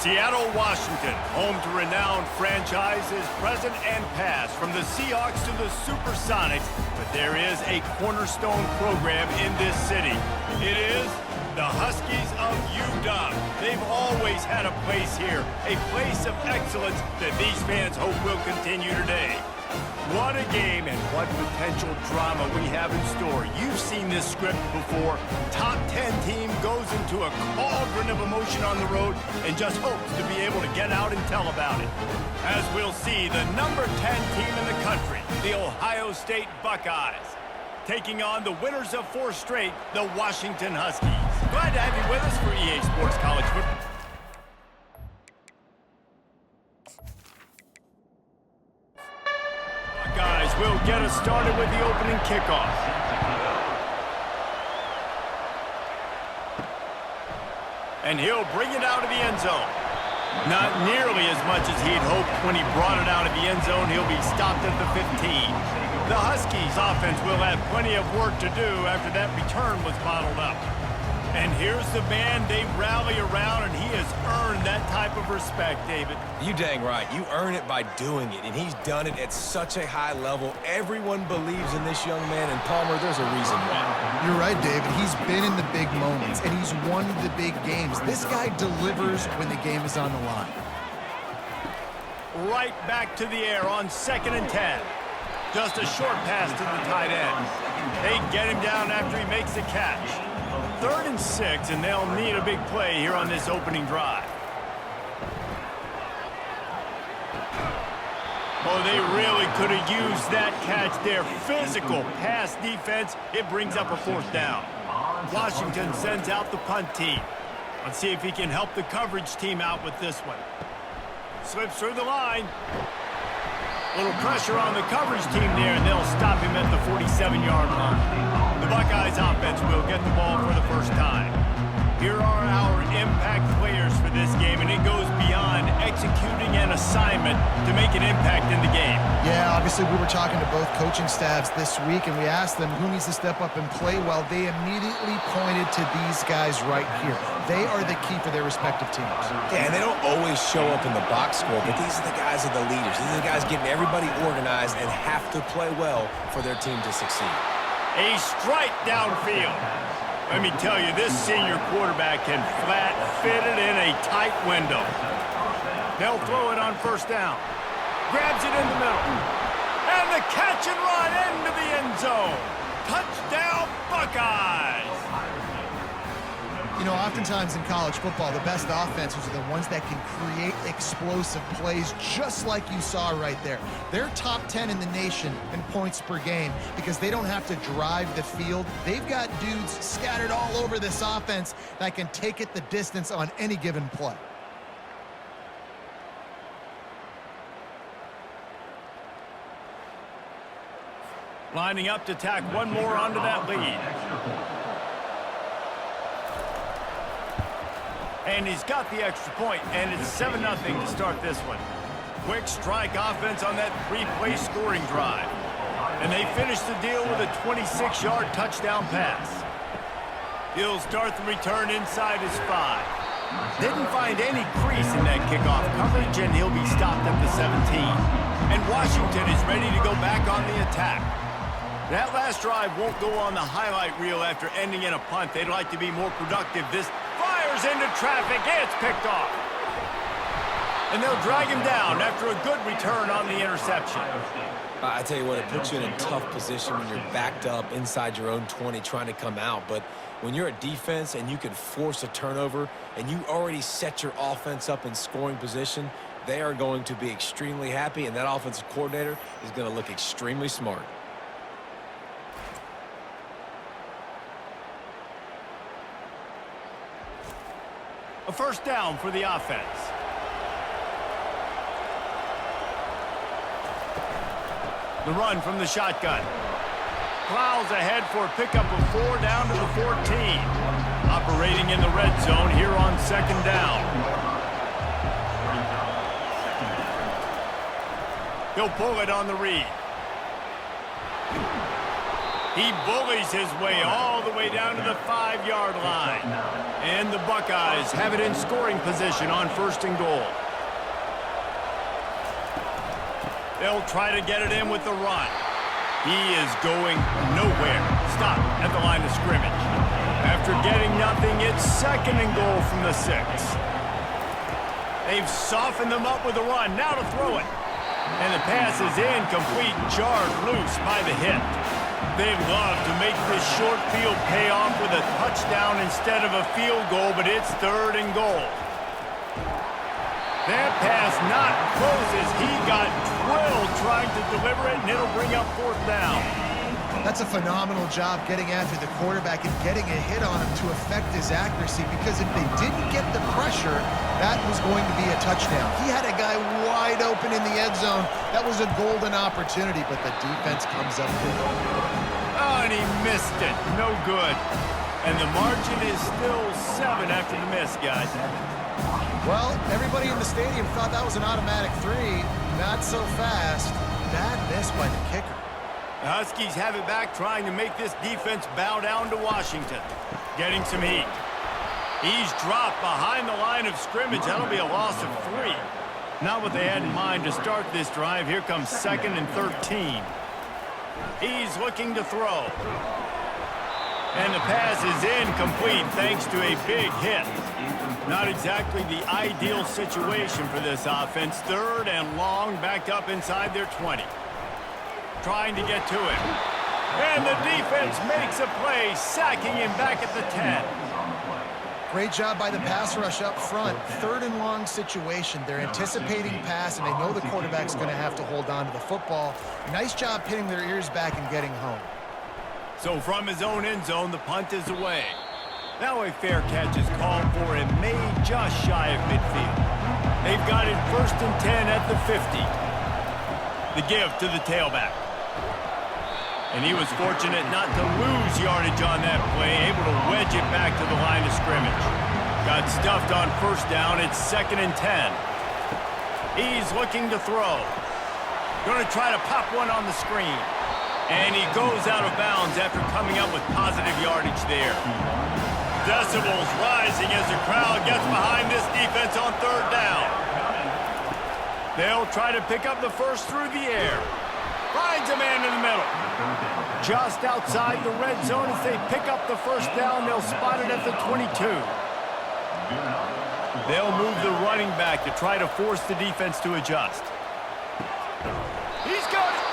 Seattle, Washington, home to renowned franchises present and past, from the Seahawks to the Supersonics, but there is a cornerstone program in this city. It is the Huskies of UW. They've always had a place here, a place of excellence that these fans hope will continue today. What a game and what potential drama we have in store. You've seen this script before. Top 10 team goes into a cauldron of emotion on the road and just hopes to be able to get out and tell about it. As we'll see, the number 10 team in the country, the Ohio State Buckeyes, taking on the winners of 4 straight, the Washington Huskies. Glad to have you with us for EA Sports College Football. Buckeyes will get us started with the opening kickoff. And he'll bring it out of the end zone. Not nearly as much as he'd hoped when he brought it out of the end zone. He'll be stopped at the 15. The Huskies offense will have plenty of work to do after that return was bottled up. And here's the man they rally around, and he has earned that type of respect, David. You dang right. You earn it by doing it, and he's done it at such a high level. Everyone believes in this young man, and Palmer, there's a reason why. You're right, David. He's been in the big moments, and he's won the big games. This guy delivers when the game is on the line. Right back to the air on 2nd and 10. Just a short pass to the tight end. They get him down after he makes the catch. 3rd and 6, and they'll need a big play here on this opening drive. Oh, they really could have used that catch there. Physical pass defense. It brings up a 4th down. Washington sends out the punt team. Let's see if he can help the coverage team out with this one. Slips through the line. Little pressure on the coverage team there, and they'll stop him at the 47-yard line. The Buckeyes offense will get the ball for the first time. Here are our impact players for this game, and it goes beyond executing an assignment to make an impact in the game. Yeah, obviously we were talking to both coaching staffs this week, and we asked them who needs to step up and play well. They immediately pointed to these guys right here. They are the key for their respective teams. Yeah, and they don't always show up in the box score, but these are the guys that are the leaders. These are the guys getting everybody organized and have to play well for their team to succeed. A strike downfield. Let me tell you, this senior quarterback can flat fit it in a tight window. They'll throw it on 1st down. Grabs it in the middle. And the catch and run into the end zone. Touchdown, Buckeyes! You know, oftentimes in college football, the best offenses are the ones that can create explosive plays, just like you saw right there. They're top 10 in the nation in points per game because they don't have to drive the field. They've got dudes scattered all over this offense that can take it the distance on any given play. Lining up to tack one more onto that lead. And he's got the extra point, and it's 7-0 to start this one. Quick strike offense on that 3-play scoring drive. And they finish the deal with a 26-yard touchdown pass. He'll start the return inside his 5. Didn't find any crease in that kickoff coverage, and he'll be stopped at the 17. And Washington is ready to go back on the attack. That last drive won't go on the highlight reel after ending in a punt. They'd like to be more productive. This fires into traffic. It's picked off. And they'll drag him down after a good return on the interception. I tell you what, it puts you in a tough position when you're backed up inside your own 20 trying to come out. But when you're a defense and you can force a turnover and you already set your offense up in scoring position, they are going to be extremely happy, and that offensive coordinator is going to look extremely smart. A 1st down for the offense. The run from the shotgun. Plows ahead for a pickup of 4 down to the 14. Operating in the red zone here on 2nd down. He'll pull it on the read. He bullies his way all the way down to the 5-yard line. And the Buckeyes have it in scoring position on 1st and goal. They'll try to get it in with the run. He is going nowhere. Stop at the line of scrimmage. After getting nothing, it's 2nd and goal from the 6. They've softened them up with the run. Now to throw it. And the pass is incomplete, jarred loose by the hit. They love to make this short field pay off with a touchdown instead of a field goal, but it's 3rd and goal. That pass not close as he got drilled trying to deliver it, and it'll bring up 4th down. That's a phenomenal job getting after the quarterback and getting a hit on him to affect his accuracy, because if they didn't get the pressure, that was going to be a touchdown. He had a guy wide open in the end zone. That was a golden opportunity, but the defense comes up with it. Oh, and he missed it. No good. And the margin is still 7 after the miss, guys. Well, everybody in the stadium thought that was an automatic 3. Not so fast. Bad miss by the kicker. The Huskies have it back, trying to make this defense bow down to Washington. Getting some heat. He's dropped behind the line of scrimmage. That'll be a loss of 3. Not what they had in mind to start this drive. Here comes 2nd and 13. He's looking to throw. And the pass is incomplete thanks to a big hit. Not exactly the ideal situation for this offense. 3rd and long, backed up inside their 20. Trying to get to him. And the defense makes a play, sacking him back at the 10. Great job by the pass rush up front. 3rd and long situation. They're anticipating pass, and they know the quarterback's going to have to hold on to the football. Nice job pinning their ears back and getting home. So from his own end zone, the punt is away. Now a fair catch is called for and made just shy of midfield. They've got it 1st and 10 at the 50. The give to the tailback. And he was fortunate not to lose yardage on that play, able to wedge it back to the line of scrimmage. Got stuffed on 1st down. It's 2nd and 10. He's looking to throw. Going to try to pop one on the screen. And he goes out of bounds after coming up with positive yardage there. Decibels rising as the crowd gets behind this defense on 3rd down. They'll try to pick up the 1st through the air. Finds a man in the middle. Just outside the red zone as they pick up the 1st down. They'll spot it at the 22. They'll move the running back to try to force the defense to adjust. He's got it.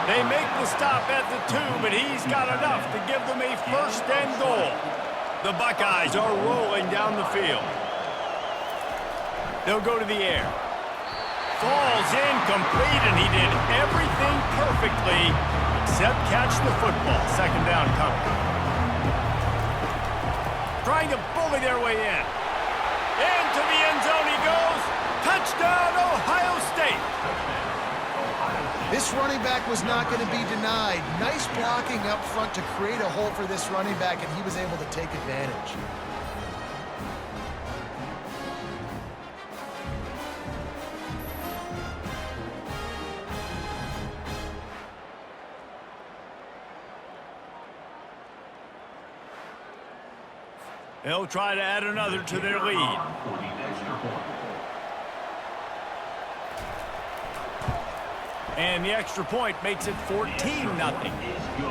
They make the stop at the 2, but he's got enough to give them a 1st and goal. The Buckeyes are rolling down the field. They'll go to the air. Falls incomplete, and he did everything perfectly except catch the football. 2nd down coming. Trying to bully their way in. Into the end zone he goes. Touchdown, Ohio State. This running back was not going to be denied. Nice blocking up front to create a hole for this running back, and he was able to take advantage. They'll try to add another to their lead. And the extra point makes it 14-0.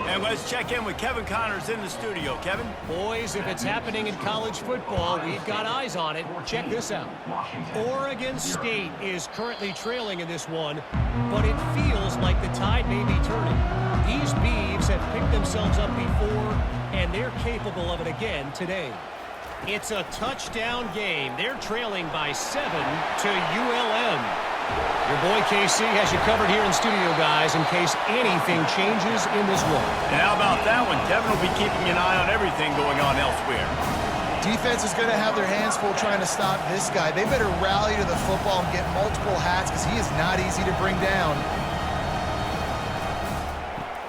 And let's check in with Kevin Connors in the studio. Kevin? Boys, if it's happening in college football, we've got eyes on it. Check this out. Oregon State is currently trailing in this one, but it feels like the tide may be turning. These Beavs have picked themselves up before, and they're capable of it again today. It's a touchdown game. They're trailing by 7 to ULM. Your boy KC has you covered here in studio, guys, in case anything changes in this one. And how about that one? Kevin will be keeping an eye on everything going on elsewhere. Defense is going to have their hands full trying to stop this guy. They better rally to the football and get multiple hats because he is not easy to bring down.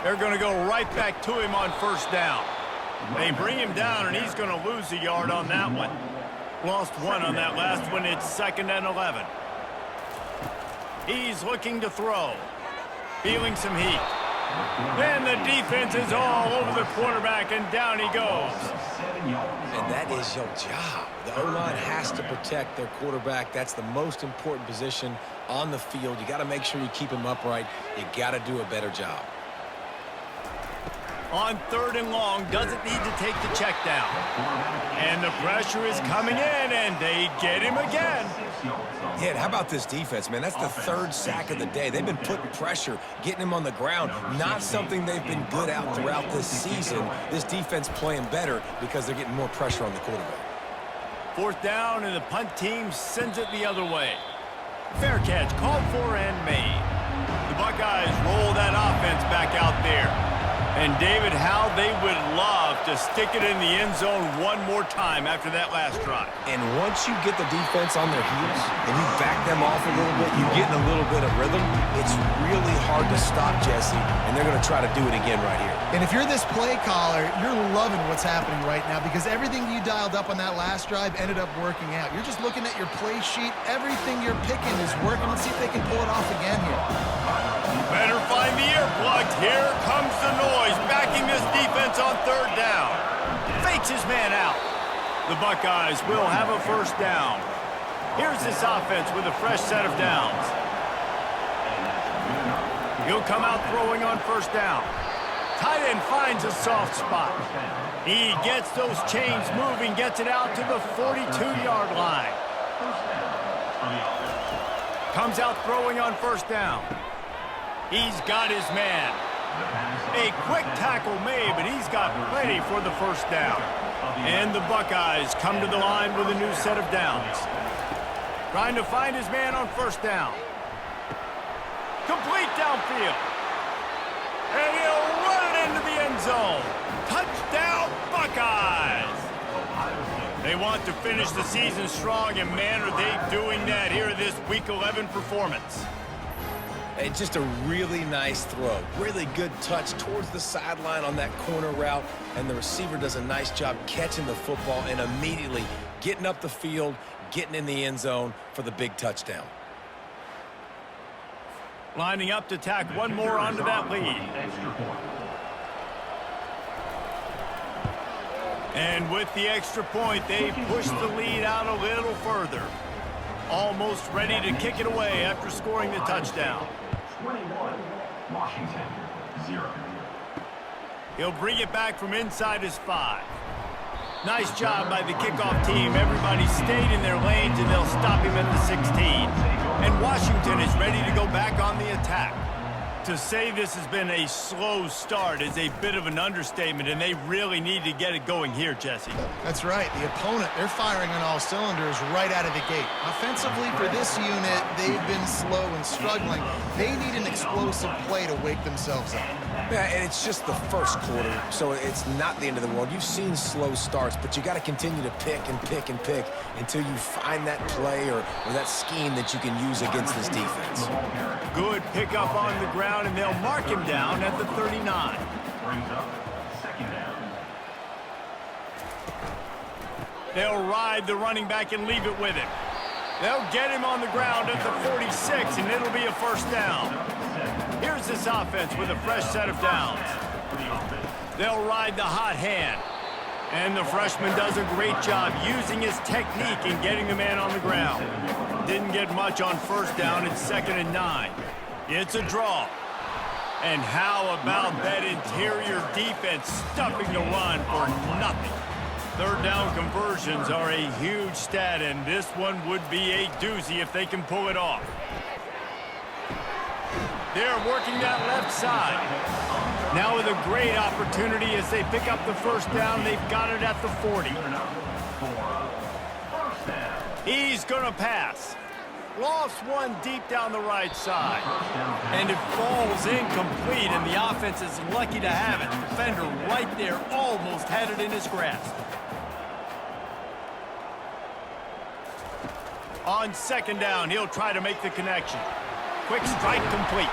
They're going to go right back to him on 1st down. They bring him down, and he's going to lose a yard on that one. Lost 1 on that last one. It's 2nd and 11. He's looking to throw. Feeling some heat. And the defense is all over the quarterback, and down he goes. And that is your job. The O-line has to protect their quarterback. That's the most important position on the field. You got to make sure you keep him upright. You got to do a better job. On 3rd and long, doesn't need to take the check down. And the pressure is coming in, and they get him again. Yeah, how about this defense, man? That's the 3rd sack of the day. They've been putting pressure, getting him on the ground. Not something they've been good at throughout this season. This defense playing better because they're getting more pressure on the quarterback. 4th down, and the punt team sends it the other way. Fair catch, called for and made. The Buckeyes roll that offense back out there. And, David, how they would love to stick it in the end zone one more time after that last drive. And once you get the defense on their heels and you back them off a little bit, you get in a little bit of rhythm, it's really hard to stop, Jesse, and they're going to try to do it again right here. And if you're this play caller, you're loving what's happening right now because everything you dialed up on that last drive ended up working out. You're just looking at your play sheet. Everything you're picking is working. Let's see if they can pull it off again here. Better find the earplugs. Here comes the noise, backing this defense on 3rd down. Fakes his man out. The Buckeyes will have a 1st down. Here's this offense with a fresh set of downs. He'll come out throwing on 1st down. Tight end finds a soft spot. He gets those chains moving, gets it out to the 42-yard line. Comes out throwing on 1st down. He's got his man. A quick tackle made, but he's got plenty for the 1st down. And the Buckeyes come to the line with a new set of downs. Trying to find his man on 1st down. Complete downfield. And he'll run it into the end zone. Touchdown, Buckeyes! They want to finish the season strong, and man, are they doing that here in this Week 11 performance. It's just a really nice throw. Really good touch towards the sideline on that corner route, and the receiver does a nice job catching the football and immediately getting up the field, getting in the end zone for the big touchdown. Lining up to tack one more onto that lead. And with the extra point, they push the lead out a little further. Almost ready to kick it away after scoring the touchdown. 21, Washington, 0. He'll bring it back from inside his 5. Nice job by the kickoff team. Everybody stayed in their lanes, and they'll stop him at the 16. And Washington is ready to go back on the attack. To say this has been a slow start is a bit of an understatement, and they really need to get it going here, Jesse. That's right. The opponent, they're firing on all cylinders right out of the gate. Offensively, for this unit, they've been slow and struggling. They need an explosive play to wake themselves up. Yeah, and it's just the 1st quarter, so it's not the end of the world. You've seen slow starts, but you got to continue to pick and pick and pick until you find that play or that scheme that you can use against this defense. Good pickup on the ground, and they'll mark him down at the 39. Brings up 2nd down. They'll ride the running back and leave it with him. They'll get him on the ground at the 46, and it'll be a 1st down. Here's this offense with a fresh set of downs. They'll ride the hot hand. And the freshman does a great job using his technique and getting the man on the ground. Didn't get much on 1st down. It's 2nd and 9. It's a draw. And how about that interior defense stuffing the run for nothing? 3rd down conversions are a huge stat, and this one would be a doozy if they can pull it off. They're working that left side. Now with a great opportunity as they pick up the 1st down. They've got it at the 40. He's going to pass. Lost one deep down the right side. And it falls incomplete, and the offense is lucky to have it. The defender right there almost had it in his grasp. On 2nd down, he'll try to make the connection. Quick strike complete.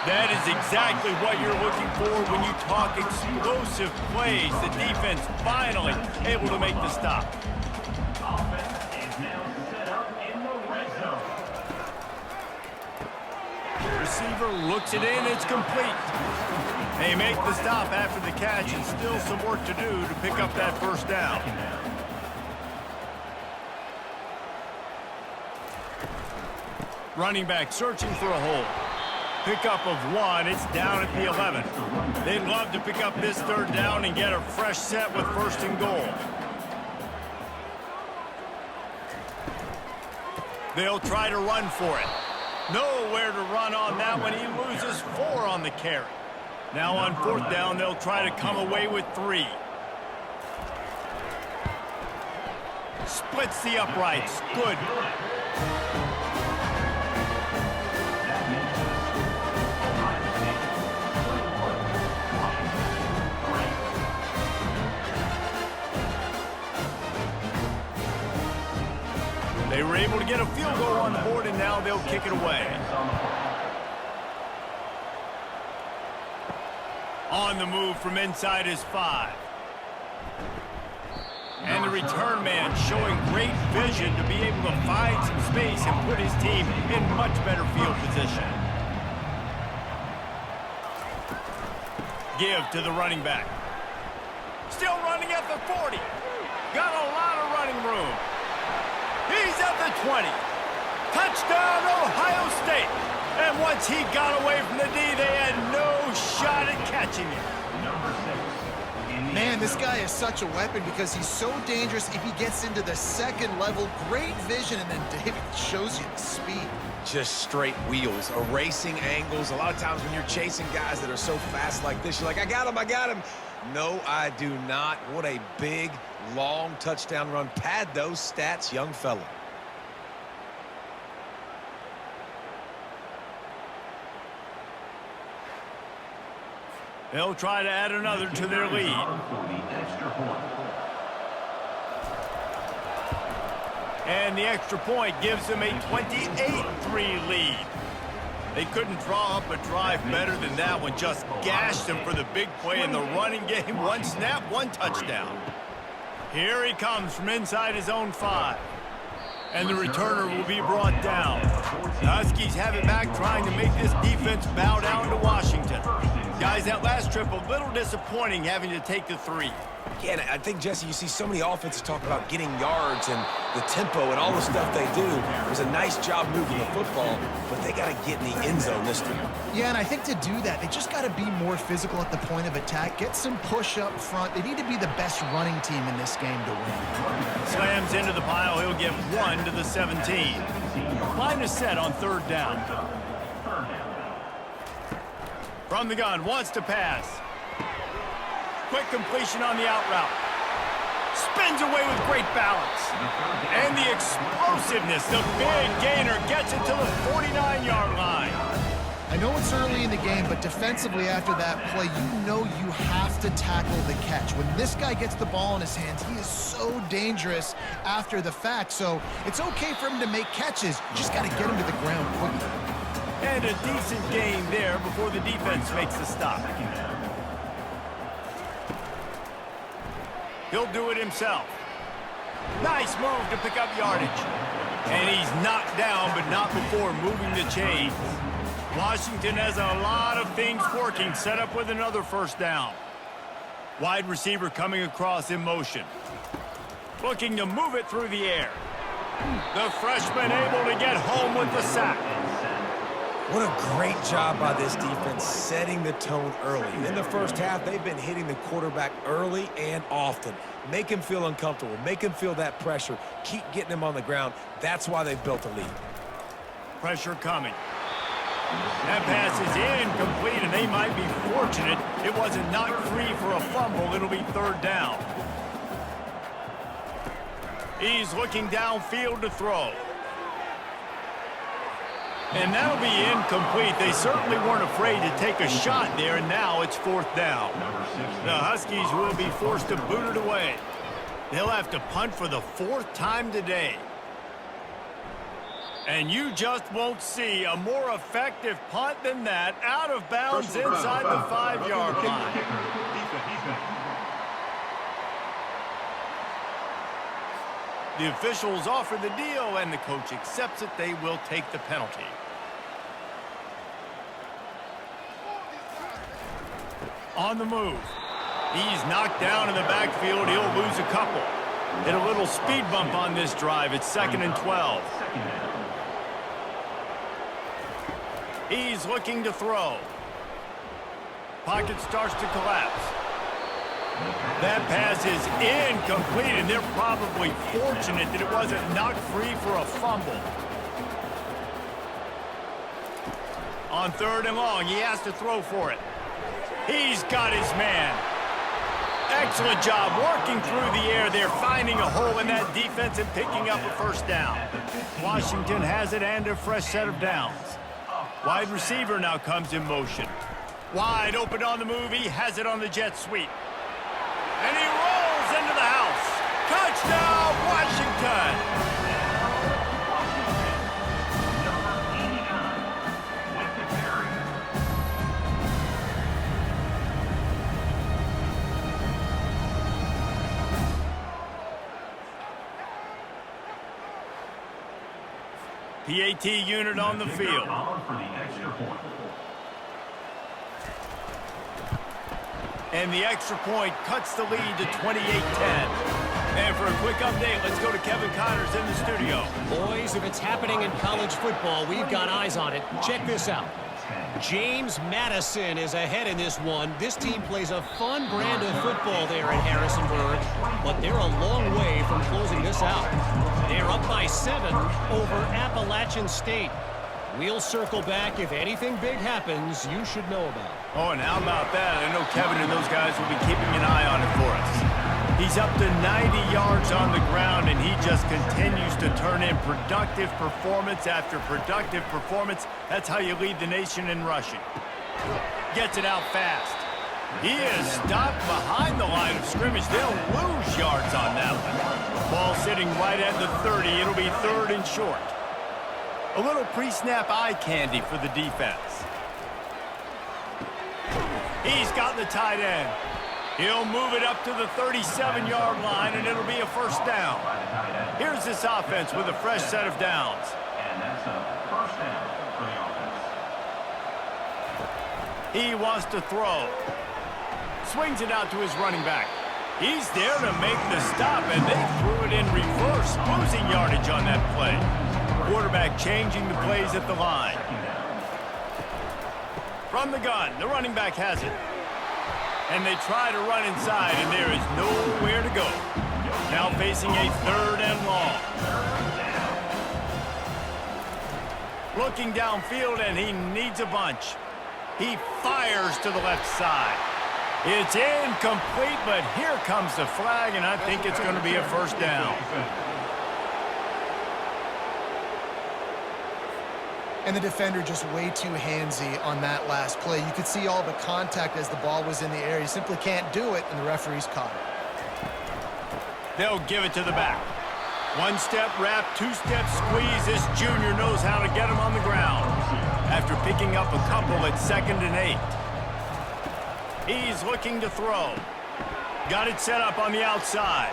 That is exactly what you're looking for when you talk explosive plays. The defense finally able to make the stop. Offense is now set up in the red zone. receiver looks it in. It's complete. They make the stop after the catch, and still some work to do to pick up that first down. Running back searching for a hole. Pickup of 1. It's down at the 11. They'd love to pick up this third down and get a fresh set with first and goal. They'll try to run for it. Nowhere to run on that one. He loses 4 on the carry. Now on fourth down, they'll try to come away with 3. Splits the uprights. Good. They were able to get a field goal on the board, and now they'll kick it away. On the move from inside his 5. And the return man showing great vision to be able to find some space and put his team in much better field position. Give to the running back. Still running at the 40. Got a lot of running room. He's at the 20. Touchdown, Ohio State. And once he got away from the D, they had no shot at catching it. Man, this guy is such a weapon because he's so dangerous if he gets into the second level. Great vision, and then David shows you the speed. Just straight wheels, erasing angles. A lot of times when you're chasing guys that are so fast like this, you're like, I got him, I got him. No, I do not. What a big, long touchdown run. Pad those stats, young fella. They'll try to add another to their lead. And the extra point gives them a 28-3 lead. They couldn't draw up a drive better than that one. Just gashed them for the big play in the running game. 1 snap, 1 touchdown. Here he comes from inside his own 5. And the returner will be brought down. The Huskies have it back, trying to make this defense bow down to Washington. Guys, that last trip a little disappointing, having to take the 3. Yeah, and I think, Jesse, you see so many offenses talk about getting yards and the tempo and all the stuff they do. It was a nice job moving the football, but they got to get in the end zone this time. Yeah, and I think to do that, they just got to be more physical at the point of attack, get some push up front. They need to be the best running team in this game to win. Slams into the pile. He'll get 1 to the 17. Line is set on third down. From the gun, wants to pass. Quick completion on the out route. Spins away with great balance. And the explosiveness, the big gainer gets it to the 49-yard line. I know it's early in the game, but defensively after that play, you know you have to tackle the catch. When this guy gets the ball in his hands, he is so dangerous after the fact. So it's okay for him to make catches. You just got to get him to the ground quickly. And a decent gain there before the defense makes the stop. He'll do it himself. Nice move to pick up yardage. And he's knocked down, but not before moving the chains. Washington has a lot of things working, set up with another first down. Wide receiver coming across in motion. Looking to move it through the air. The freshman able to get home with the sack. What a great job by this defense setting the tone early. In the first half, they've been hitting the quarterback early and often. Make him feel uncomfortable. Make him feel that pressure. Keep getting him on the ground. That's why they've built a lead. Pressure coming. That pass is incomplete, and they might be fortunate it wasn't knocked free for a fumble. It'll be third down. He's looking downfield to throw. And that'll be incomplete. They certainly weren't afraid to take a shot there, and now it's fourth down. The Huskies will be forced to boot it away. They'll have to punt for the 4th time today. And you just won't see a more effective punt than that, out of bounds inside the 5-yard line. The officials offer the deal, and the coach accepts it. They will take the penalty. On the move. He's knocked down in the backfield. He'll lose a couple. Hit a little speed bump on this drive. It's 2nd and 12. He's looking to throw. Pocket starts to collapse. That pass is incomplete, and they're probably fortunate that it wasn't knocked free for a fumble. On 3rd and long, he has to throw for it. He's got his man. Excellent job working through the air there, finding a hole in that defense and picking up a first down. Washington has it and a fresh set of downs. Wide receiver now comes in motion. Wide open on the move. He has it on the jet sweep. And he rolls into the house. Touchdown, Washington! PAT unit on the field. And the extra point cuts the lead to 28-10. And for a quick update, let's go to Kevin Connors in the studio. Boys, if it's happening in college football, we've got eyes on it. Check this out. James Madison is ahead in this one. This team plays a fun brand of football there in Harrisonburg, but they're a long way from closing this out. They're up by 7 over Appalachian State. We'll circle back. If anything big happens, you should know about it. Oh, and how about that? I know Kevin and those guys will be keeping an eye on it for us. He's up to 90 yards on the ground, and he just continues to turn in productive performance after productive performance. That's how you lead the nation in rushing. Gets it out fast. He is stopped behind the line of scrimmage. They'll lose yards on that one. Ball sitting right at the 30. It'll be 3rd and short. A little pre-snap eye candy for the defense. He's got the tight end. He'll move it up to the 37-yard line, and it'll be a first down. Here's this offense with a fresh set of downs. And that's a first down for the offense. He wants to throw. Swings it out to his running back. He's there to make the stop, and they threw it in reverse, losing yardage on that play. Quarterback changing the plays at the line. From the gun, the running back has it. And they try to run inside, and there is nowhere to go. Now facing a 3rd and long. Looking downfield, and he needs a bunch. He fires to the left side. It's incomplete, but here comes the flag, and I think it's going to be a first down. And the defender just way too handsy on that last play. You could see all the contact as the ball was in the air. You simply can't do it, and the referee's caught it. They'll give it to the back. 1-step wrap, 2-step squeeze. This junior knows how to get him on the ground. After picking up a couple at 2nd and 8. He's looking to throw. Got it set up on the outside.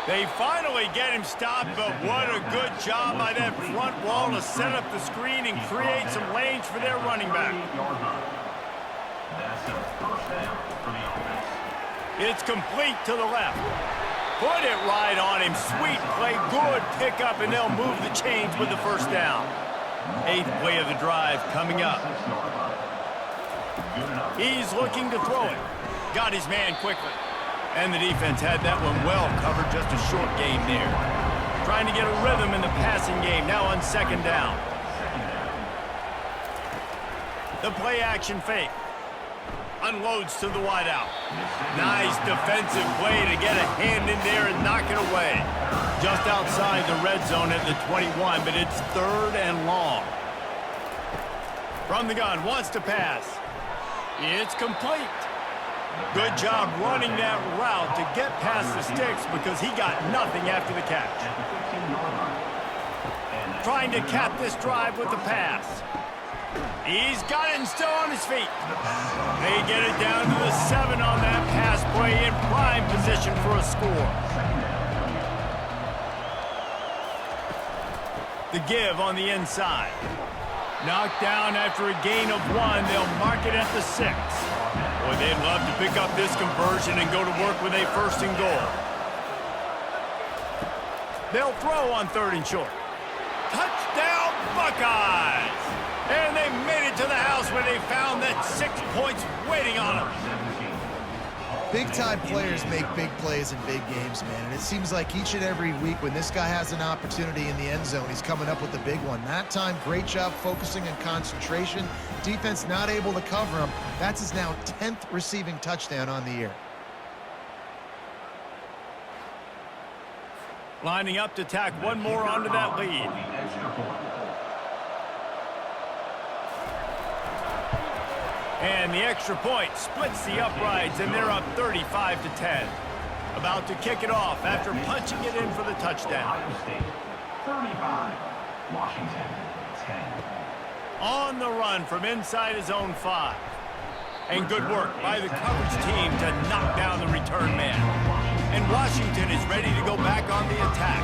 They finally get him stopped, but what a good job by that front wall to set up the screen and create some lanes for their running back. That's a first down for the offense. It's complete to the left. Put it right on him. Sweet play, good pickup, and they'll move the chains with the first down. 8th play of the drive coming up. He's looking to throw it. Got his man quickly. And the defense had that one well covered, just a short game there. Trying to get a rhythm in the passing game, now on 2nd down. The play action fake. Unloads to the wideout. Nice defensive play to get a hand in there and knock it away. Just outside the red zone at the 21, but it's 3rd and long. From the gun, wants to pass. It's complete. Good job running that route to get past the sticks because he got nothing after the catch. Trying to cap this drive with the pass. He's got it and still on his feet. They get it down to the 7 on that pass play in prime position for a score. The give on the inside. Knocked down after a gain of 1. They'll mark it at the 6. Boy, they'd love to pick up this conversion and go to work with a 1st and goal. They'll throw on 3rd and short. Touchdown, Buckeyes! And they made it to the house where they found that 6 points waiting on them. Big-time players make big plays in big games, man. And it seems like each and every week when this guy has an opportunity in the end zone, he's coming up with a big one. That time, great job focusing and concentration. Defense not able to cover him. That's his now 10th receiving touchdown on the year. Lining up to tack one more onto that lead. And the extra point splits the uprights, and they're up 35-10. About to kick it off after punching it in for the touchdown. 35, Washington 10. On the run from inside his own 5. And good work by the coverage team to knock down the return man. And Washington is ready to go back on the attack.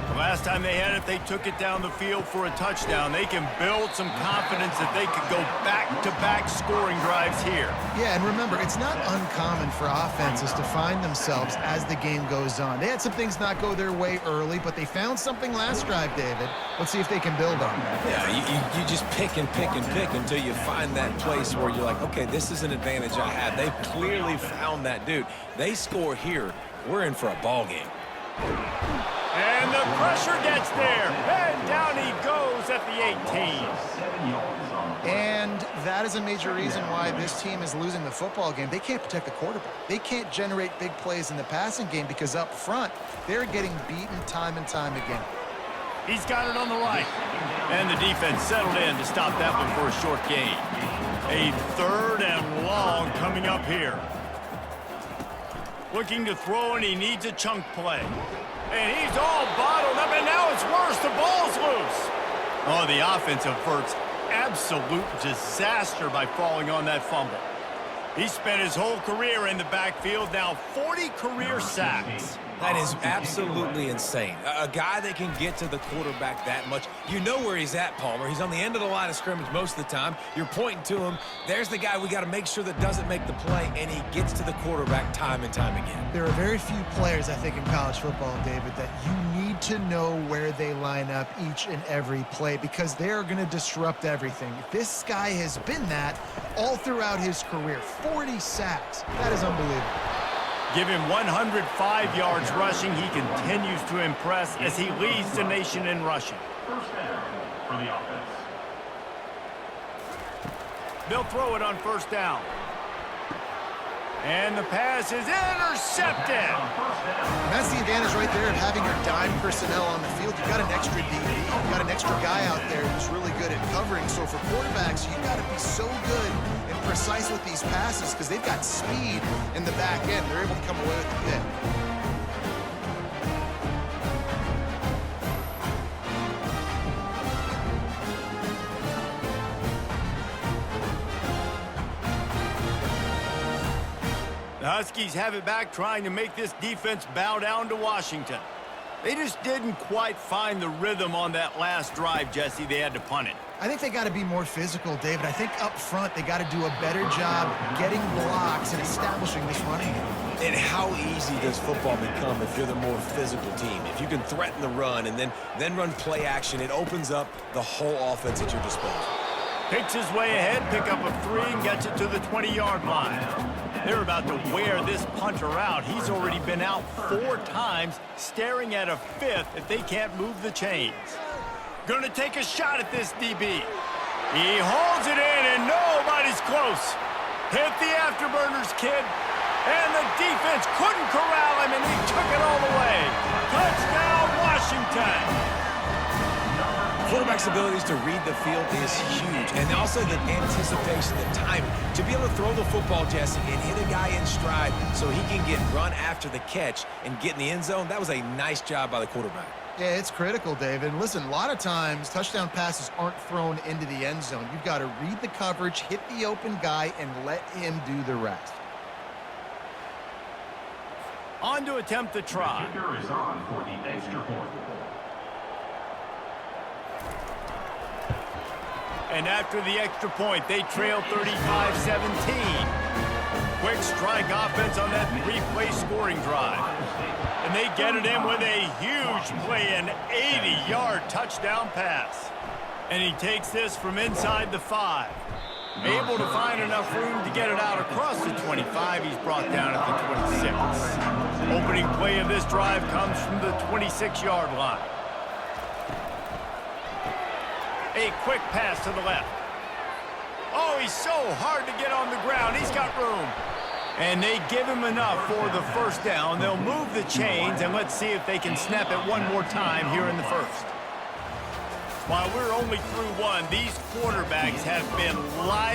The last time they had it, they took it down the field for a touchdown. They can build some confidence that they could go back-to-back scoring drives here. Yeah, and remember, it's not uncommon for offenses to find themselves as the game goes on. They had some things not go their way early, but they found something last drive, David. Let's see if they can build on that. Yeah, you just pick and pick and pick until you find that place where you're like, okay, this is an advantage I have. They've clearly found that dude. They score here. We're in for a ball game. And the pressure gets there. And down he goes at the 18. And that is a major reason why this team is losing the football game. They can't protect the quarterback. They can't generate big plays in the passing game because up front, they're getting beaten time and time again. He's got it on the right. And the defense settled in to stop that one for a short gain. A 3rd and long coming up here. Looking to throw, and he needs a chunk play. And he's all bottled up, and now it's worse. The ball's loose. Oh, the offense averts absolute disaster by falling on that fumble. He spent his whole career in the backfield, now 40 career sacks. That is absolutely insane. A guy that can get to the quarterback that much. You know where he's at, Palmer. He's on the end of the line of scrimmage most of the time. You're pointing to him. There's the guy we got to make sure that doesn't make the play, and he gets to the quarterback time and time again. There are very few players, I think, in college football, David, that you need to know where they line up each and every play because they're going to disrupt everything. This guy has been that all throughout his career. 40 sacks. That is unbelievable. Give him 105 yards rushing. He continues to impress as he leads the nation in rushing. First down for the offense. They'll throw it on 1st down. And the pass is intercepted. And that's the advantage right there of having your dime personnel on the field. You've got an extra DB. You've got an extra guy out there who's really good at covering. So for quarterbacks, you've got to be so good and precise with these passes because they've got speed in the back end. They're able to come away with the pick. The Huskies have it back, trying to make this defense bow down to Washington. They just didn't quite find the rhythm on that last drive, Jesse. They had to punt it. I think they got to be more physical, David. I think up front they got to do a better job getting blocks and establishing this running game. And how easy does football become if you're the more physical team? If you can threaten the run and then run play action, it opens up the whole offense at your disposal. Picks his way ahead, pick up a 3, and gets it to the 20-yard line. They're about to wear this punter out. He's already been out 4 times, staring at a 5th if they can't move the chains. Gonna take a shot at this DB. He holds it in, and nobody's close. Hit the afterburners, kid. And the defense couldn't corral him, and he took it all the way. Touchdown, Washington. Quarterback's abilities to read the field is huge, and also the anticipation, the timing. To be able to throw the football, Jesse, and hit a guy in stride so he can get run after the catch and get in the end zone, that was a nice job by the quarterback. Yeah, it's critical, David. Listen, a lot of times touchdown passes aren't thrown into the end zone. You've got to read the coverage, hit the open guy, and let him do the rest. On to attempt the try. Kicker is on for the extra point. And after the extra point, they trail 35-17. Quick strike offense on that three-play scoring drive. And they get it in with a huge play, an 80-yard touchdown pass. And he takes this from inside the 5. Able to find enough room to get it out across the 25. He's brought down at the 26. Opening play of this drive comes from the 26-yard line. A quick pass to the left. Oh, he's so hard to get on the ground. He's got room. And they give him enough for the first down. They'll move the chains, and let's see if they can snap it one more time here in the first. While we're only through one, these quarterbacks have been live.